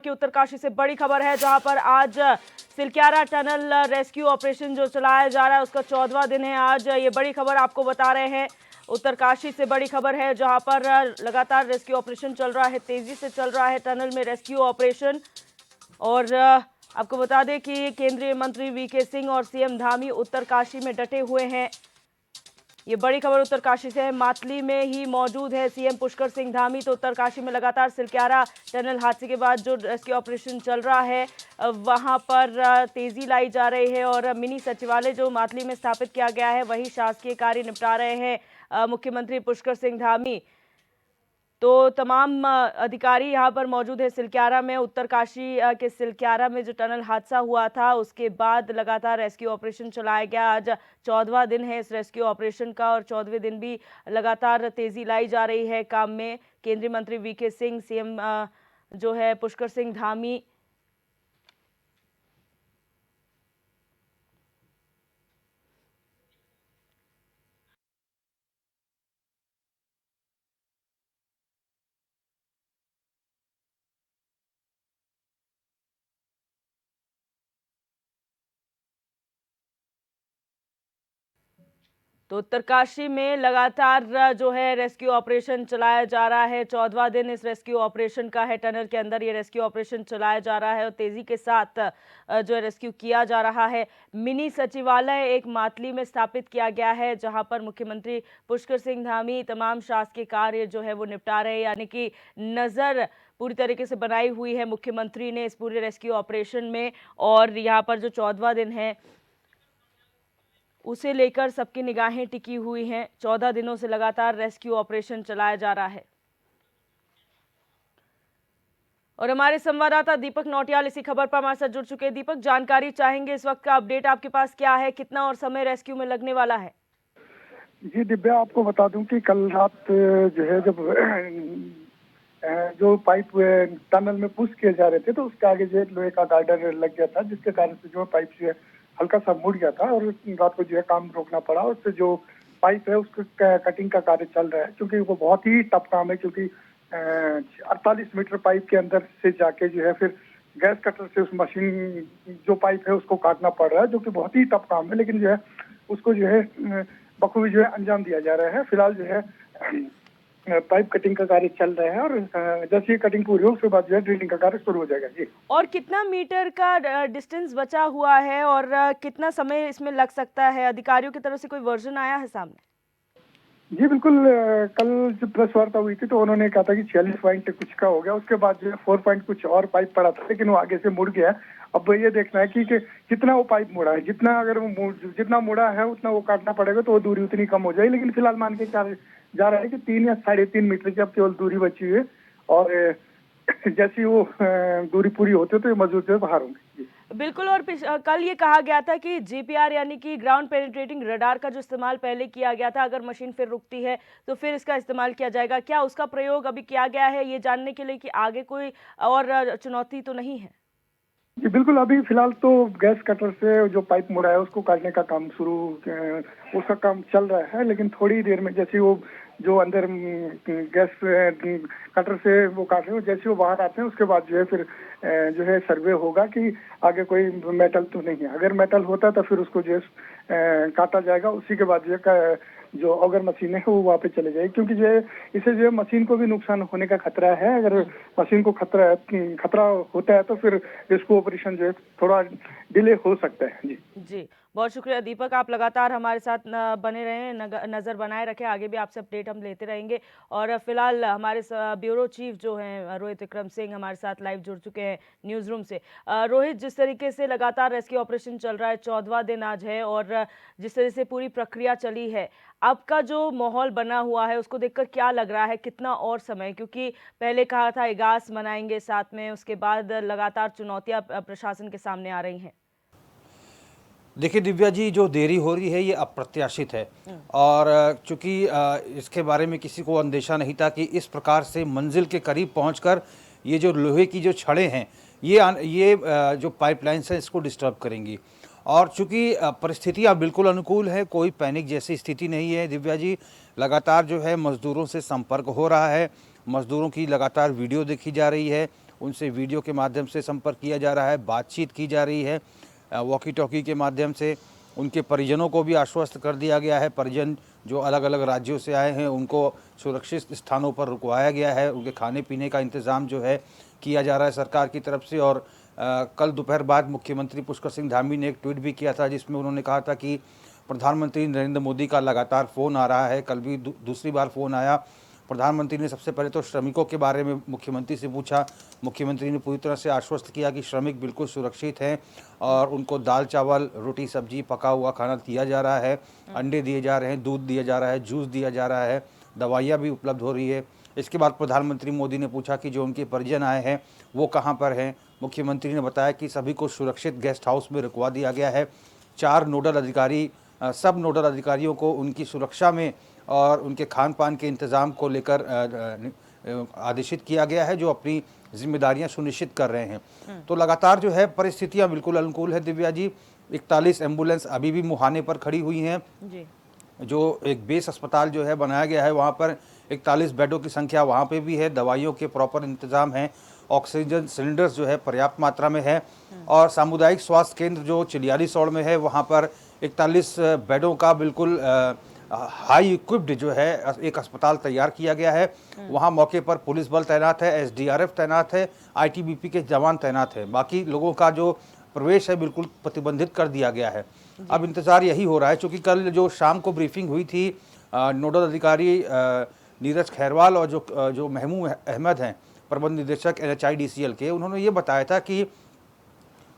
कि उत्तरकाशी से बड़ी खबर है, जहां पर आज सिलक्यारा टनल रेस्क्यू ऑपरेशन जो चलाया जा रहा है उसका 14वां दिन है आज। ये बड़ी खबर आपको बता रहे हैं, उत्तरकाशी से बड़ी खबर है, जहां पर लगातार रेस्क्यू ऑपरेशन चल रहा है, तेजी से चल रहा है टनल में रेस्क्यू ऑपरेशन। और आपको बता दें कि केंद्रीय मंत्री वीके सिंह और सीएम धामी उत्तरकाशी में डटे हुए हैं। ये बड़ी खबर उत्तरकाशी से है, मातली में ही मौजूद है सीएम पुष्कर सिंह धामी। तो उत्तरकाशी में लगातार सिलक्यारा टनल हादसे के बाद जो रेस्क्यू ऑपरेशन चल रहा है वहां पर तेजी लाई जा रही है और मिनी सचिवालय जो मातली में स्थापित किया गया है वही शासकीय कार्य निपटा रहे हैं मुख्यमंत्री पुष्कर सिंह धामी। तो तमाम अधिकारी यहाँ पर मौजूद है सिलक्यारा में। उत्तरकाशी के सिलक्यारा में जो टनल हादसा हुआ था उसके बाद लगातार रेस्क्यू ऑपरेशन चलाया गया। आज 14वां दिन है इस रेस्क्यू ऑपरेशन का और 14वें दिन भी लगातार तेजी लाई जा रही है काम में। केंद्रीय मंत्री वीके सिंह, सीएम जो है पुष्कर सिंह धामी, तो उत्तरकाशी में लगातार जो है रेस्क्यू ऑपरेशन चलाया जा रहा है। 14वां दिन इस रेस्क्यू ऑपरेशन का है, टनल के अंदर ये रेस्क्यू ऑपरेशन चलाया जा रहा है और तेजी के साथ जो है रेस्क्यू किया जा रहा है। मिनी सचिवालय एक मातली में स्थापित किया गया है, जहां पर मुख्यमंत्री पुष्कर सिंह धामी तमाम शासकीय कार्य जो है वो निपटा रहे हैं, यानी कि नजर पूरी तरीके से बनाई हुई है मुख्यमंत्री ने इस पूरे रेस्क्यू ऑपरेशन में। और यहाँ पर जो 14वां दिन है उसे लेकर सबकी निगाहें टिकी हुई हैं। 14 दिनों से लगातार रेस्क्यू ऑपरेशन चलाया जा रहा है। और हमारे संवाददाता दीपक नौटियाल इसी खबर पर हमारे साथ जुड़ चुके हैं। दीपक, जानकारी चाहेंगे, इस वक्त का अपडेट आपके पास क्या है, कितना और समय रेस्क्यू में लगने वाला है? जी दिव्या, आपको बता दूं कि कल रात जो है जब जो पाइप टनल में पुश किए जा रहे थे तो उसके आगे जो है लोहे का गार्डर लग गया था, जिसके कारण से जो पाइप जो है हल्का सा मुड़ गया था और रात को जो है काम रोकना पड़ा। उससे जो पाइप है उसका कटिंग का कार्य चल रहा है, क्योंकि वो बहुत ही टफ काम है, क्योंकि 48 मीटर पाइप के अंदर से जाके जो है फिर गैस कटर से उस मशीन जो पाइप है उसको काटना पड़ रहा है, जो कि बहुत ही टफ काम है। लेकिन जो है उसको जो है बखूबी जो है अंजाम दिया जा रहा है। फिलहाल जो है पाइप कटिंग का कार्य चल रहा है और जैसे ही कटिंग पूरी हो उसके बाद जो है ड्रिलिंग का कार्य शुरू हो जाएगा। जी, और कितना मीटर का डिस्टेंस बचा हुआ है और कितना समय इसमें लग सकता है? अधिकारियों की तरफ से कोई वर्जन आया है सामने? जी बिल्कुल, कल जब प्रेस वार्ता हुई थी तो उन्होंने कहा था कि 46 पॉइंट कुछ का हो गया। उसके बाद जो है 4 पॉइंट कुछ और पाइप पड़ा था, लेकिन वो आगे से मुड़ गया। अब ये देखना है कि कितना वो पाइप मुड़ा है। जितना अगर वो जितना मुड़ा है उतना वो काटना पड़ेगा तो वो दूरी उतनी कम हो जाएगी। लेकिन फिलहाल मान के जा रहा है कि 3 या 3.5 मीटर की अब केवल दूरी बची हुई है और जैसी वो दूरी पूरी होती है तो ये मजदूर जो है बाहर होंगे। बिल्कुल। और कल ये कहा गया था कि जीपीआर यानी कि ग्राउंड पेनिट्रेटिंग रडार का जो इस्तेमाल पहले किया गया था, अगर मशीन फिर रुकती है तो फिर इसका इस्तेमाल किया जाएगा। क्या उसका प्रयोग अभी किया गया है, ये जानने के लिए कि आगे कोई और चुनौती तो नहीं है? जी बिल्कुल, अभी फिलहाल तो गैस कटर से जो पाइप मुड़ा है उसको काटने का काम उसका काम चल रहा है। लेकिन थोड़ी देर में जैसे वो जो अंदर गैस कटर से वो काट रहे हो, जैसे वो बाहर आते हैं उसके बाद जो है फिर जो है सर्वे होगा कि आगे कोई मेटल तो नहीं है। अगर मेटल होता तो फिर उसको जो है काटा जाएगा। उसी के बाद जो है जो अगर मशीन है वो वहाँ पे चले जाएगी, क्योंकि जो है इससे जो है मशीन को भी नुकसान होने का खतरा है। अगर मशीन को खतरा होता है तो फिर रेस्क्यू ऑपरेशन जो है थोड़ा डिले हो सकता है। जी जी, बहुत शुक्रिया दीपक, आप लगातार हमारे साथ बने रहें, नज़र बनाए रखें, आगे भी आपसे अपडेट हम लेते रहेंगे। और फिलहाल हमारे ब्यूरो चीफ जो हैं रोहित विक्रम सिंह हमारे साथ लाइव जुड़ चुके हैं न्यूज़ रूम से। रोहित, जिस तरीके से लगातार रेस्क्यू ऑपरेशन चल रहा है, 14वां दिन आज है और जिस तरह से पूरी प्रक्रिया चली है, अब का जो माहौल बना हुआ है उसको देखकर क्या लग रहा है, कितना और समय? क्योंकि पहले कहा था इगास मनाएंगे साथ में, उसके बाद लगातार चुनौतियाँ प्रशासन के सामने आ रही हैं। देखिए दिव्या जी, जो देरी हो रही है ये अप्रत्याशित है और चूंकि इसके बारे में किसी को अंदेशा नहीं था कि इस प्रकार से मंजिल के करीब पहुंचकर ये जो लोहे की जो छड़ें हैं ये जो पाइपलाइंस हैं इसको डिस्टर्ब करेंगी। और चूंकि परिस्थितियां बिल्कुल अनुकूल है, कोई पैनिक जैसी स्थिति नहीं है दिव्या जी। लगातार जो है मज़दूरों से संपर्क हो रहा है, मज़दूरों की लगातार वीडियो देखी जा रही है उनसे वीडियो के माध्यम से संपर्क किया जा रहा है, बातचीत की जा रही है वॉकी टॉकी के माध्यम से। उनके परिजनों को भी आश्वस्त कर दिया गया है। परिजन जो अलग अलग राज्यों से आए हैं उनको सुरक्षित स्थानों पर रुकवाया गया है। उनके खाने पीने का इंतज़ाम जो है किया जा रहा है सरकार की तरफ से। और कल दोपहर बाद मुख्यमंत्री पुष्कर सिंह धामी ने एक ट्वीट भी किया था जिसमें उन्होंने कहा था कि प्रधानमंत्री नरेंद्र मोदी का लगातार फ़ोन आ रहा है। कल भी दूसरी बार फ़ोन आया। प्रधानमंत्री ने सबसे पहले तो श्रमिकों के बारे में मुख्यमंत्री से पूछा। मुख्यमंत्री ने पूरी तरह से आश्वस्त किया कि श्रमिक बिल्कुल सुरक्षित हैं और उनको दाल चावल रोटी सब्जी पका हुआ खाना दिया जा रहा है, अंडे दिए जा रहे हैं, दूध दिया जा रहा है, जूस दिया जा रहा है, दवाइयाँ भी उपलब्ध हो रही है। इसके बाद प्रधानमंत्री मोदी ने पूछा कि जो उनके परिजन आए हैं वो कहाँ पर हैं। मुख्यमंत्री ने बताया कि सभी को सुरक्षित गेस्ट हाउस में रुकवा दिया गया है। 4 नोडल अधिकारी सब नोडल अधिकारियों को उनकी सुरक्षा में और उनके खान पान के इंतज़ाम को लेकर आदेशित किया गया है, जो अपनी जिम्मेदारियां सुनिश्चित कर रहे हैं। तो लगातार जो है परिस्थितियां बिल्कुल अनुकूल है दिव्या जी। 41 एम्बुलेंस अभी भी मुहाने पर खड़ी हुई हैं जी। जो एक बेस अस्पताल जो है बनाया गया है वहाँ पर 41 बेडों की संख्या वहाँ पे भी है। दवाइयों के प्रॉपर इंतज़ाम हैं। ऑक्सीजन सिलेंडर्स जो है पर्याप्त मात्रा में है। और सामुदायिक स्वास्थ्य केंद्र जो चिलियालीसौड़ में है वहाँ पर 41 बेडों का बिल्कुल हाई इक्विप्ड जो है एक अस्पताल तैयार किया गया है। वहाँ मौके पर पुलिस बल तैनात है, SDRF तैनात है, ITBP के जवान तैनात है। बाकी लोगों का जो प्रवेश है बिल्कुल प्रतिबंधित कर दिया गया है। अब इंतज़ार यही हो रहा है, क्योंकि कल जो शाम को ब्रीफिंग हुई थी नोडल अधिकारी नीरज खैरवाल और जो महमूद अहमद हैं प्रबंध निदेशक NHIDCL के, उन्होंने ये बताया था कि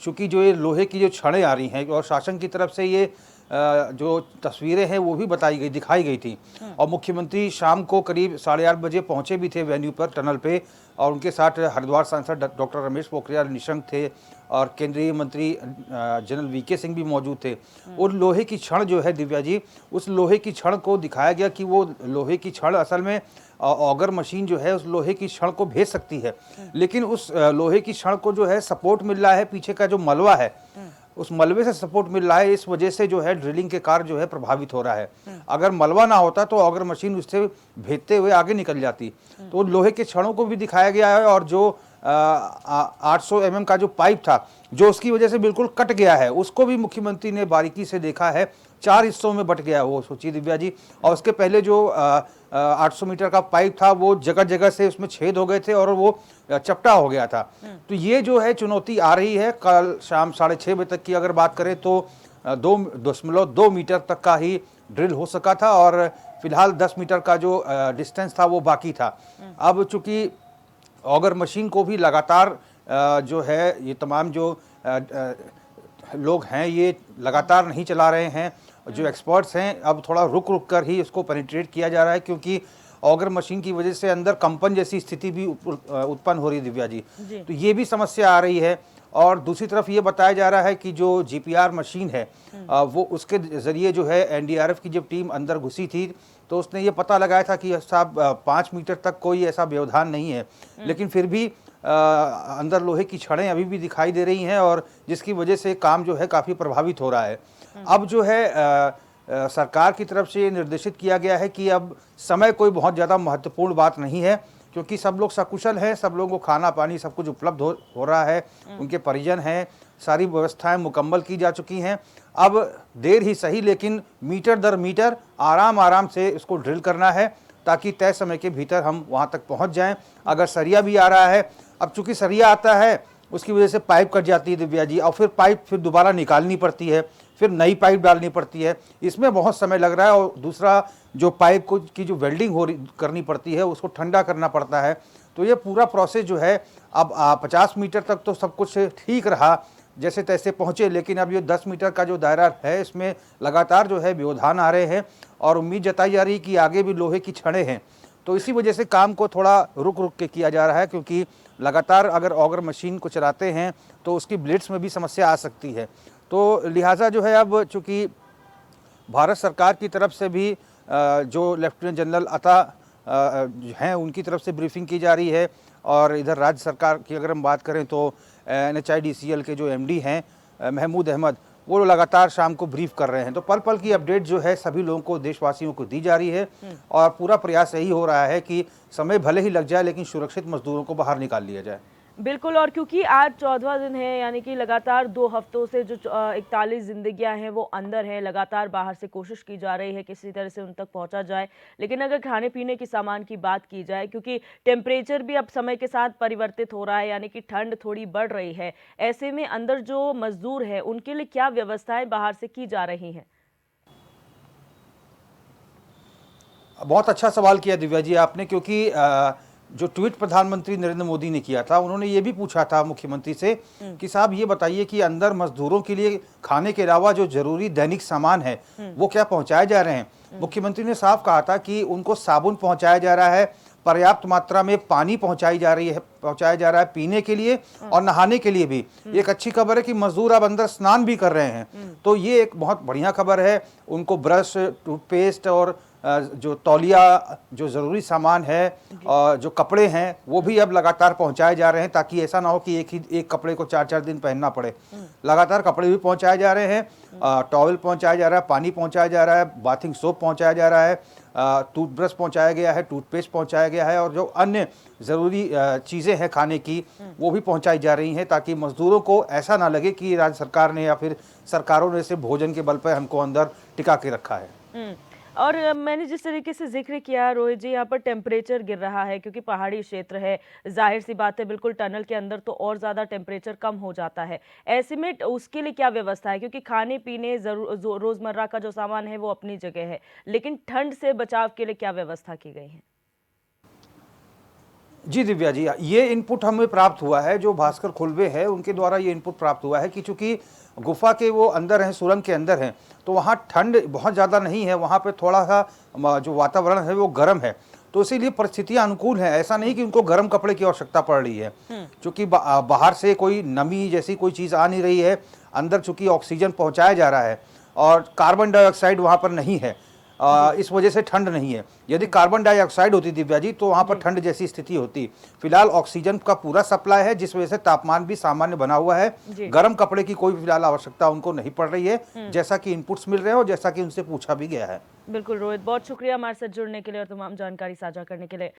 चूँकि जो ये लोहे की जो छड़ें आ रही हैं और शासन की तरफ से ये जो तस्वीरें हैं वो भी दिखाई गई थी। और मुख्यमंत्री शाम को करीब 8:30 बजे पहुंचे भी थे वेन्यू पर, टनल पे, और उनके साथ हरिद्वार सांसद डॉक्टर रमेश पोखरियाल निशंक थे और केंद्रीय मंत्री जनरल VK सिंह भी मौजूद थे। और लोहे की छड़ जो है दिव्या जी, उस लोहे की छड़ को दिखाया गया कि वो लोहे की छड़ असल में ऑगर मशीन जो है उस लोहे की छड़ को भेज सकती है, लेकिन उस लोहे की छड़ को जो है सपोर्ट मिल रहा है, पीछे का जो मलबा है उस मलबे से सपोर्ट मिल रहा है। इस वजह से जो है ड्रिलिंग के कार्य जो है प्रभावित हो रहा है। अगर मलबा ना होता तो ऑगर मशीन उससे भेजते हुए आगे निकल जाती। तो लोहे के छड़ों को भी दिखाया गया है और जो 800 mm का जो पाइप था जो उसकी वजह से बिल्कुल कट गया है, उसको भी मुख्यमंत्री ने बारीकी से देखा है। 4 हिस्सों में बट गया वो, सोचिए दिव्या जी। और उसके पहले जो 800 मीटर का पाइप था वो जगह जगह से उसमें छेद हो गए थे और वो चपटा हो गया था। तो ये जो है चुनौती आ रही है। कल शाम 6:30 बजे तक की अगर बात करें तो 2.2 मीटर तक का ही ड्रिल हो सका था और फिलहाल 10 मीटर का जो डिस्टेंस था वो बाकी था। अब चूंकि ऑगर मशीन को भी लगातार जो है ये तमाम जो लोग हैं ये लगातार नहीं चला रहे हैं, जो एक्सपर्ट्स हैं अब थोड़ा रुक रुक कर ही इसको पेनिट्रेट किया जा रहा है, क्योंकि ऑगर मशीन की वजह से अंदर कंपन जैसी स्थिति भी उत्पन्न हो रही है दिव्या जी। तो ये भी समस्या आ रही है। और दूसरी तरफ ये बताया जा रहा है कि जो GPR मशीन है वो उसके ज़रिए जो है NDRF की जब टीम अंदर घुसी थी तो उसने ये पता लगाया था कि साहब 5 मीटर तक कोई ऐसा व्यवधान नहीं है, लेकिन फिर भी अंदर लोहे की छड़ें अभी भी दिखाई दे रही हैं और जिसकी वजह से काम जो है काफ़ी प्रभावित हो रहा है। अब जो है सरकार की तरफ से ये निर्देशित किया गया है कि अब समय कोई बहुत ज़्यादा महत्वपूर्ण बात नहीं है, क्योंकि सब लोग सकुशल हैं, सब लोगों को खाना पानी सब कुछ उपलब्ध हो रहा है, उनके परिजन हैं, सारी व्यवस्थाएं मुकम्मल की जा चुकी हैं। अब देर ही सही लेकिन मीटर दर मीटर आराम से इसको ड्रिल करना है ताकि तय समय के भीतर हम वहां तक पहुंच जाएं। अगर सरिया भी आ रहा है, अब चूंकि सरिया आता है उसकी वजह से पाइप कट जाती है दिव्या जी, और फिर पाइप फिर दोबारा निकालनी पड़ती है, फिर नई पाइप डालनी पड़ती है, इसमें बहुत समय लग रहा है। और दूसरा जो पाइप को की जो वेल्डिंग करनी पड़ती है उसको ठंडा करना पड़ता है। तो ये पूरा प्रोसेस जो है अब 50 मीटर तक तो सब कुछ ठीक रहा, जैसे तैसे पहुँचे, लेकिन अब ये 10 मीटर का जो दायरा है इसमें लगातार जो है व्यवधान आ रहे हैं और उम्मीद जताई जा रही है कि आगे भी लोहे की छड़ें हैं। तो इसी वजह से काम को थोड़ा रुक रुक के किया जा रहा है, क्योंकि लगातार अगर ऑगर मशीन को चलाते हैं तो उसकी ब्लेड्स में भी समस्या आ सकती है। तो लिहाजा जो है अब चूँकि भारत सरकार की तरफ से भी जो लेफ्टिनेंट जनरल अता हैं उनकी तरफ से ब्रीफिंग की जा रही है, और इधर राज्य सरकार की अगर हम बात करें तो NHIDCL के जो MD हैं महमूद अहमद, वो लगातार शाम को ब्रीफ कर रहे हैं। तो पल पल की अपडेट जो है सभी लोगों को, देशवासियों को दी जा रही है और पूरा प्रयास यही हो रहा है कि समय भले ही लग जाए लेकिन सुरक्षित मजदूरों को बाहर निकाल लिया जाए। बिल्कुल, और क्योंकि आज 14वां दिन है, यानी कि लगातार 2 हफ्तों से जो 41 ज़िंदगियाँ हैं वो अंदर हैं, लगातार बाहर से कोशिश की जा रही है किसी तरह से उन तक पहुँचा जाए। लेकिन अगर खाने-पीने के सामान की बात की जाए, क्योंकि टेम्परेचर भी अब समय के साथ परिवर्तित हो रहा है, यानी कि ठंड थोड़ी बढ़ रही है। ऐसे में अंदर जो मज़दूर हैं, उनके लिए क्या व्यवस्थाएँ बाहर से की जा रही हैं? बहुत अच्छा सवाल किया दिव्या जी आपने, क्योंकि जो ट्वीट प्रधानमंत्री नरेंद्र मोदी ने किया था, उन्होंने ये भी पूछा था मुख्यमंत्री से कि साहब ये बताइए कि अंदर मजदूरों के लिए खाने के अलावा जो जरूरी दैनिक सामान है वो क्या पहुंचाए जा रहे हैं। मुख्यमंत्री ने साफ कहा था कि उनको साबुन पहुंचाया जा रहा है, पर्याप्त मात्रा में पानी पहुंचाया जा रहा है पीने के लिए और नहाने के लिए भी। एक अच्छी खबर है कि मजदूर अब अंदर स्नान भी कर रहे हैं, तो ये एक बहुत बढ़िया खबर है। उनको ब्रश, टूथपेस्ट और जो तौलिया, जो ज़रूरी सामान है और जो कपड़े हैं वो भी अब लगातार पहुंचाए जा रहे हैं, ताकि ऐसा ना हो कि एक कपड़े को 4-4 दिन पहनना पड़े। लगातार कपड़े भी पहुंचाए जा रहे हैं, टॉवल पहुंचाया जा रहा है, पानी पहुंचाया जा रहा है, बाथिंग सोप पहुंचाया जा रहा है, टूथब्रश पहुंचाया गया है, टूथपेस्ट पहुंचाया गया है, और जो अन्य ज़रूरी चीज़ें हैं खाने की वो भी पहुंचाई जा रही हैं, ताकि मज़दूरों को ऐसा ना लगे कि राज्य सरकार ने या फिर सरकारों ने सिर्फ भोजन के बल पर हमको अंदर टिका के रखा है। और मैंने जिस तरीके से ज़िक्र किया रोहित जी, यहाँ पर टेम्परेचर गिर रहा है क्योंकि पहाड़ी क्षेत्र है, ज़ाहिर-सी बात है, बिल्कुल टनल के अंदर तो और ज़्यादा टेम्परेचर कम हो जाता है। ऐसे में उसके लिए क्या व्यवस्था है? क्योंकि खाने-पीने रोज़मर्रा का जो सामान है वो अपनी जगह है, लेकिन ठंड से बचाव के लिए क्या व्यवस्था की गई है? जी दिव्या जी, ये इनपुट हमें प्राप्त हुआ है, जो भास्कर खुलवे है उनके द्वारा ये इनपुट प्राप्त हुआ है कि चूंकि गुफा के वो अंदर हैं, सुरंग के अंदर हैं, तो वहाँ ठंड बहुत ज़्यादा नहीं है, वहाँ पे थोड़ा सा जो वातावरण है वो गर्म है, तो इसीलिए परिस्थितियाँ अनुकूल हैं। ऐसा नहीं कि उनको गर्म कपड़े की आवश्यकता पड़ रही है, चूँकि बाहर से कोई नमी जैसी कोई चीज़ आ नहीं रही है, अंदर चूँकि ऑक्सीजन पहुँचाया जा रहा है और कार्बन डाइऑक्साइड वहाँ पर नहीं है, इस वजह से ठंड नहीं है। यदि कार्बन डाइऑक्साइड होती दिव्या जी तो वहाँ पर ठंड जैसी स्थिति होती। फिलहाल ऑक्सीजन का पूरा सप्लाई है, जिस वजह से तापमान भी सामान्य बना हुआ है। गर्म कपड़े की कोई फिलहाल आवश्यकता उनको नहीं पड़ रही है, जैसा कि इनपुट्स मिल रहे हैं और जैसा कि उनसे पूछा भी गया है। बिल्कुल रोहित, बहुत शुक्रिया हमारे साथ जुड़ने के लिए और तमाम जानकारी साझा करने के लिए।